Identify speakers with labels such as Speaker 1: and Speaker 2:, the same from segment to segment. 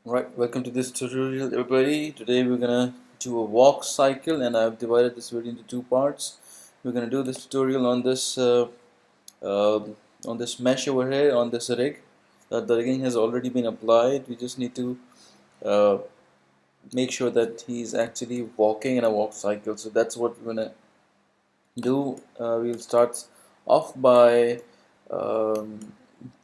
Speaker 1: Right, welcome to this tutorial everybody. Today we're gonna do a walk cycle and I've divided this video into two parts. We're gonna do this tutorial uh, on this mesh over here, on this rig. The rigging has already been applied. We just need to uh, make sure that he's actually walking in a walk cycle. So that's what we're gonna do. We'll start off by um,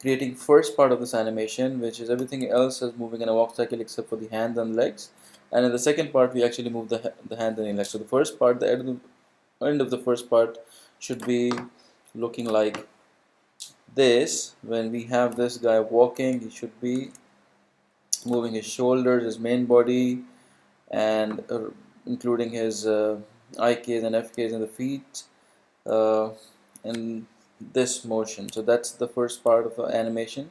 Speaker 1: creating first part of this animation, which is everything else is moving in a walk cycle except for the hands and legs. And in the second part, we actually move the hand and the legs. So the first part, the end of the first part should be looking like this. When we have this guy walking, he should be moving his shoulders, his main body, and including his IKs and FKs in the feet. In this motion. So that's the first part of the animation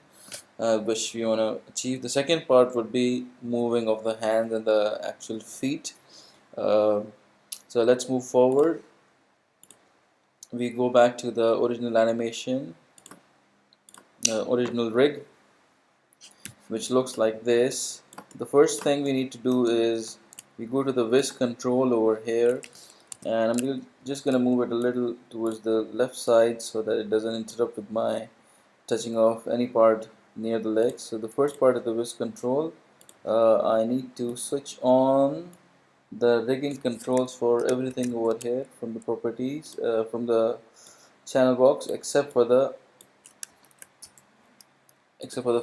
Speaker 1: which we want to achieve. The second part would be moving of the hands and the actual feet. Uh, so let's move forward. We go back to the original animation, original rig, which looks like this. The first thing we need to do is we go to the whisk control over here, and I'm just gonna move it a little towards the left side so that it doesn't interrupt with my touching off any part near the legs. So the first part of the whisk control, I need to switch on the rigging controls for everything over here from the properties, from the channel box, except for the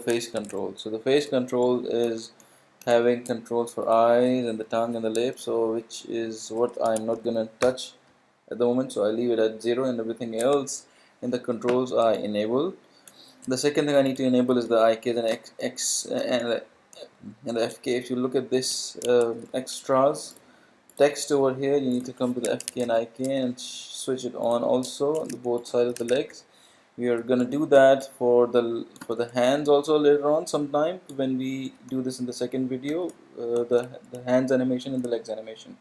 Speaker 1: face control. So the face control is having controls for eyes and the tongue and the lips, so which is what I'm not gonna touch at the moment. So I leave it at 0, and everything else in the controls I enable. The second thing I need to enable is the IKs and and the FK. If you look at this extras text over here, you need to come to the FK and IK and switch it on also on the both sides of the legs. We are gonna do that for the hands also later on sometime when we do this in the second video, the hands animation and the legs animation.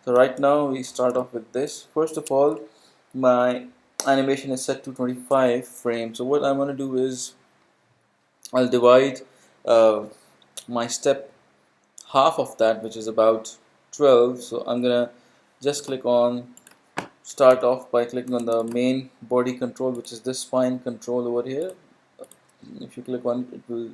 Speaker 1: So right now we start off with this. First of all, my animation is set to 25 frames. So what I'm gonna do is I'll divide uh, my step half of that, which is about 12. So I'm gonna just click on start off by clicking on the main body control, which is this spine control over here. If you click on it, it will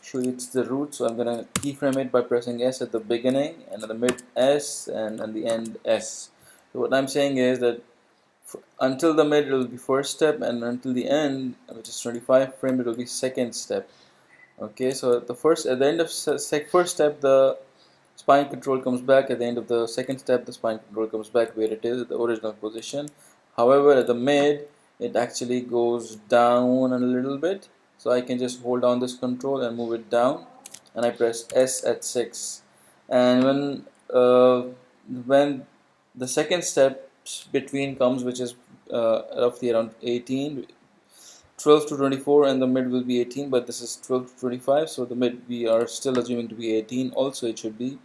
Speaker 1: show you it's the root. So I'm gonna keyframe it by pressing S at the beginning, and at the mid S, and at the end S. So what I'm saying is that until the mid it will be first step, and until the end, which is 25 frame, it will be second step. Okay, so at the end of first step, the spine control comes back. At the end of the second step, the spine control comes back where it is, the original position. However, at the mid, it actually goes down a little bit. So I can just hold down this control and move it down, and I press S at 6. And when the second step between comes, which is roughly around 18, 12 to 24, and the mid will be 18, but this is 12 to 25, so the mid we are still assuming to be 18. Also it should be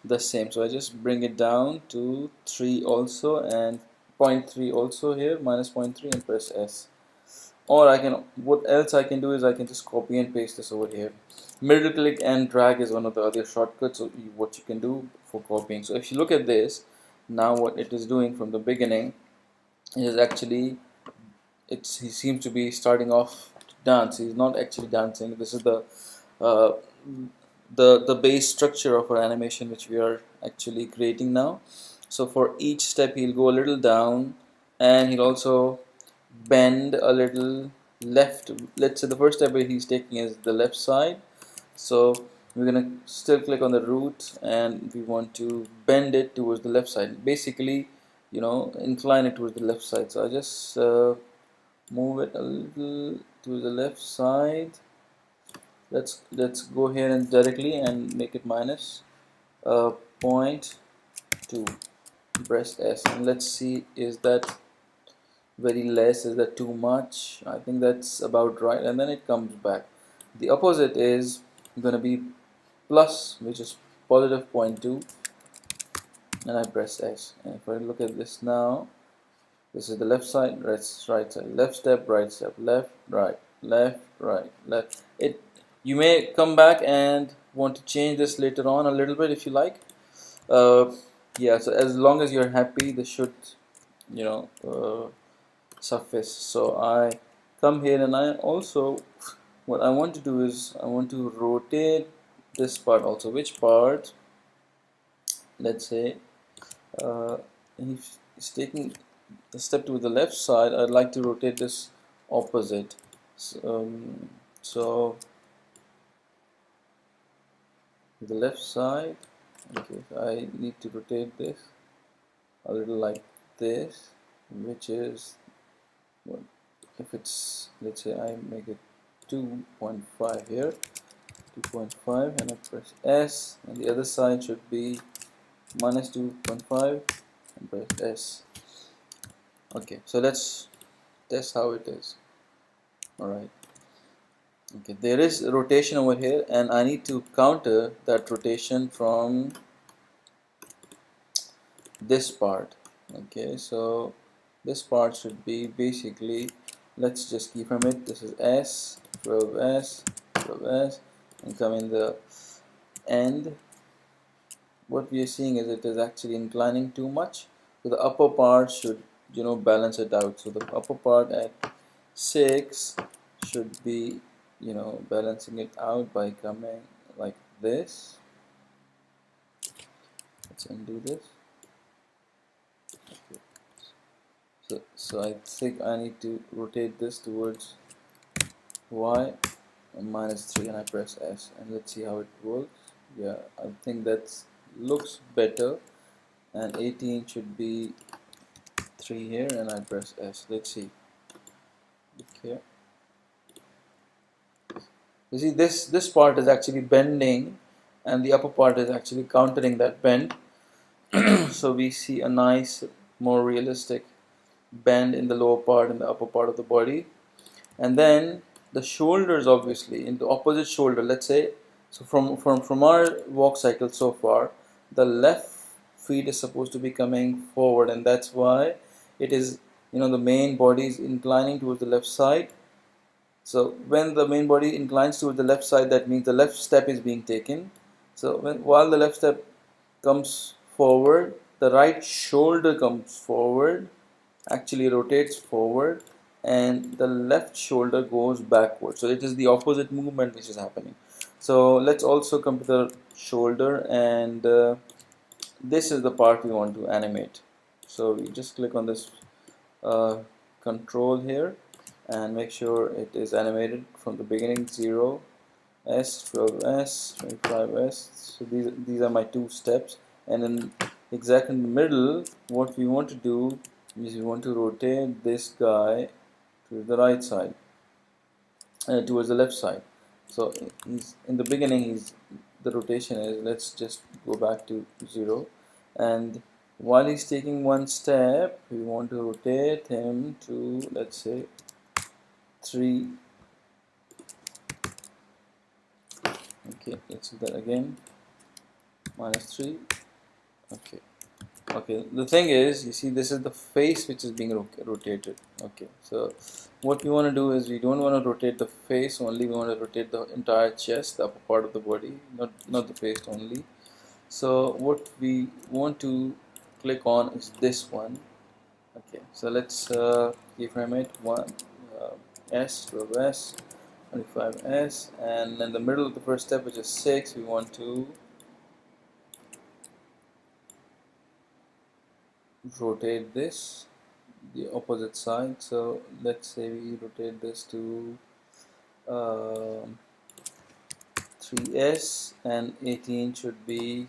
Speaker 1: the same, so I just bring it down to 3 also, and 0.3 also here, minus 0.3, and press S. Or what else I can do is I can just copy and paste this over here. Middle click and drag is one of the other shortcuts, so what you can do for copying. So if you look at this now, what it is doing from the beginning is actually he seems to be starting off to dance. He's not actually dancing. This is uh, the base structure of our animation which we are actually creating now. So for each step he'll go a little down, and he'll also bend a little left. Let's say the first step he's taking is the left side, so we're gonna still click on the root, and we want to bend it towards the left side, basically, incline it towards the left side. So I just move it a little to the left side. Let's go here and directly and make it minus 0.2. Press S, and let's see, is that very less, is that too much? I think that's about right, and then it comes back. The opposite is going to be plus, which is positive 0.2, and I press S. And if I look at this now, this is the left side, right side, left step, right step, left, right, left, right, left. You may come back and want to change this later on a little bit if you like. uh, yeah, so as long as you're happy, this should, you know, surface. So I come here, and I also, what I want to do is I want to rotate this part also. Which part? Let's say if it's taking a step to the left side, I'd like to rotate this opposite. So the left side, okay, so I need to rotate this a little like this, which is, well, if it's, let's say I make it 2.5 here, 2.5, and I press S, and the other side should be minus 2.5 and press S. Okay, so let's test how it is. Alright, okay, there is rotation over here, and I need to counter that rotation from this part. Okay, so this part should be basically, let's just keyframe it. This is S, 12S, 12S, and come in the end. What we are seeing is it is actually inclining too much, so the upper part should, you know, balance it out. So the upper part at 6 should be, you know, balancing it out by coming like this. Let's undo this. Okay. So I think I need to rotate this towards Y and minus 3, and I press S, and let's see how it works. Yeah, I think that looks better, and 18 should be 3 here, and I press S. Let's see. Okay, you see this part is actually bending, and the upper part is actually countering that bend. So we see a nice, more realistic bend in the lower part and the upper part of the body. And then the shoulders, obviously in the opposite shoulder, let's say, so from our walk cycle so far, the left feet is supposed to be coming forward, and that's why it is, you know, the main body is inclining towards the left side. So when the main body inclines towards the left side, that means the left step is being taken. So while the left step comes forward, the right shoulder comes forward, actually rotates forward, and the left shoulder goes backward. So it is the opposite movement which is happening. So let's also come to the shoulder, and this is the part we want to animate. So we just click on this control here and make sure it is animated from the beginning. 0, S, 12S, 25S. So these are my 2 steps, and then exactly in the middle, what we want to do is we want to rotate this guy to the right side, towards the left side. So he's in the beginning, the rotation is, let's just go back to 0, and while he's taking one step, we want to rotate him to, let's say, 3. Okay, let's do that again. Minus 3. Okay. Okay, the thing is, you see, this is the face which is being rotated. Okay, so what we want to do is, we don't want to rotate the face only, we want to rotate the entire chest, the upper part of the body, not the face only. So what we want to click on is this one. Okay, so let's keyframe it. 1 S, 12S, 25S, and in the middle of the first step, which is 6, we want to rotate this the opposite side. So let's say we rotate this to 3S, and 18 should be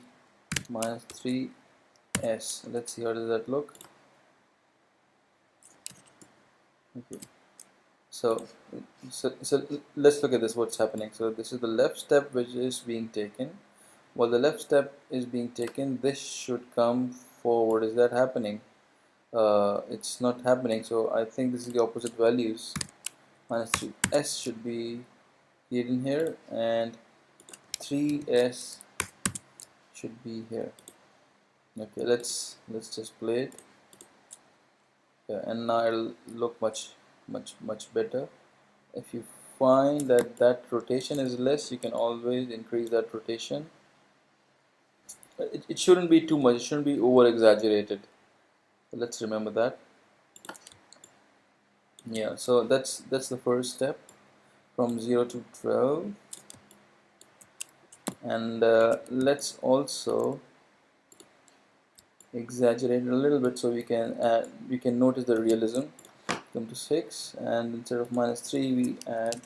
Speaker 1: minus 3S. Let's see, how does that look. Okay, so let's look at this, what's happening. So this is the left step which is being taken. While the left step is being taken, this should come forward. Is that happening? It's not happening, so I think this is the opposite values. Minus 3S should be hidden here, and 3S should be here. Okay, let's just play it. Yeah, and now it'll look much better. If you find that that rotation is less, you can always increase that rotation. It shouldn't be too much, it shouldn't be over exaggerated. Let's remember that. Yeah, so that's the first step, from 0 to 12. And let's also exaggerate a little bit so we can notice the realism. Come to 6, and instead of -3 we add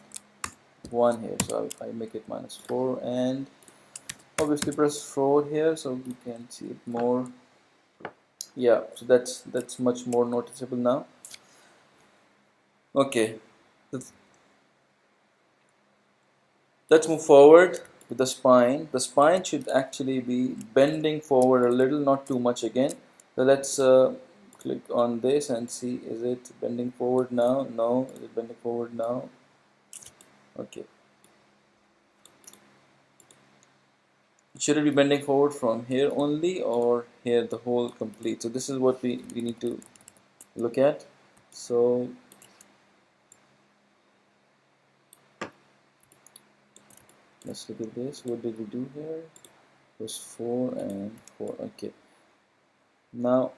Speaker 1: 1 here, so I make it -4, and obviously press forward here so we can see it more. Yeah, so that's much more noticeable now. Okay, let's move forward with the spine. The spine should actually be bending forward a little, not too much again. So let's click on this and see, is it bending forward now? No. Is it bending forward now? Okay. Should it be bending forward from here only, or here the whole complete? So this is what we need to look at. So let's look at this. What did we do here? It was 4 and 4. Okay. Now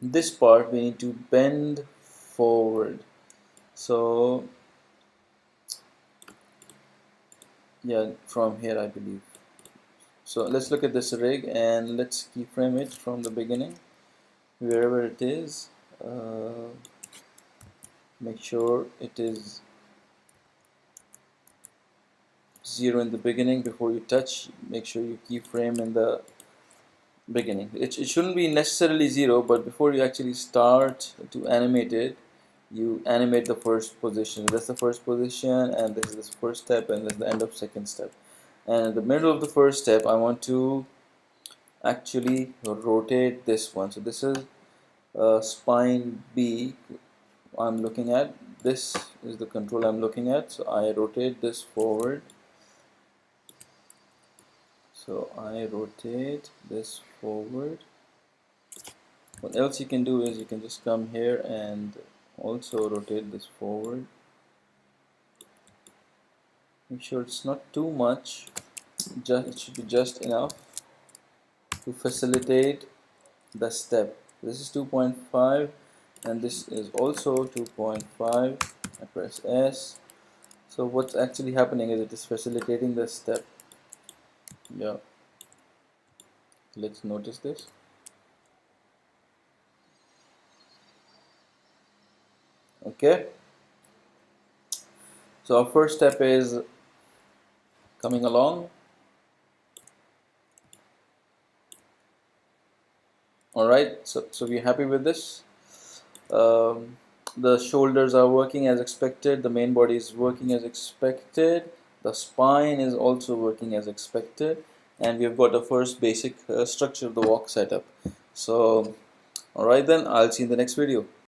Speaker 1: this part we need to bend forward. So yeah, from here I believe. So let's look at this rig and let's keyframe it from the beginning, wherever it is. Make sure it is 0 in the beginning. Before you touch, make sure you keyframe in the beginning. It shouldn't be necessarily 0, but before you actually start to animate it, you animate the first position. That's the first position, and this is the first step, and this is the end of second step. And in the middle of the first step, I want to actually rotate this one. So this is spine B I'm looking at. This is the control I'm looking at. So I rotate this forward. So I rotate this forward. What else you can do is you can just come here and also rotate this forward. Make sure it's not too much, it should be just enough to facilitate the step. This is 2.5 and this is also 2.5. I press S. So what's actually happening is it is facilitating the step. Yeah, let's notice this. Okay, so our first step is coming along. Alright, so we're happy with this. The shoulders are working as expected, the main body is working as expected, the spine is also working as expected, and we've got the first basic structure of the walk setup. So alright then, I'll see you in the next video.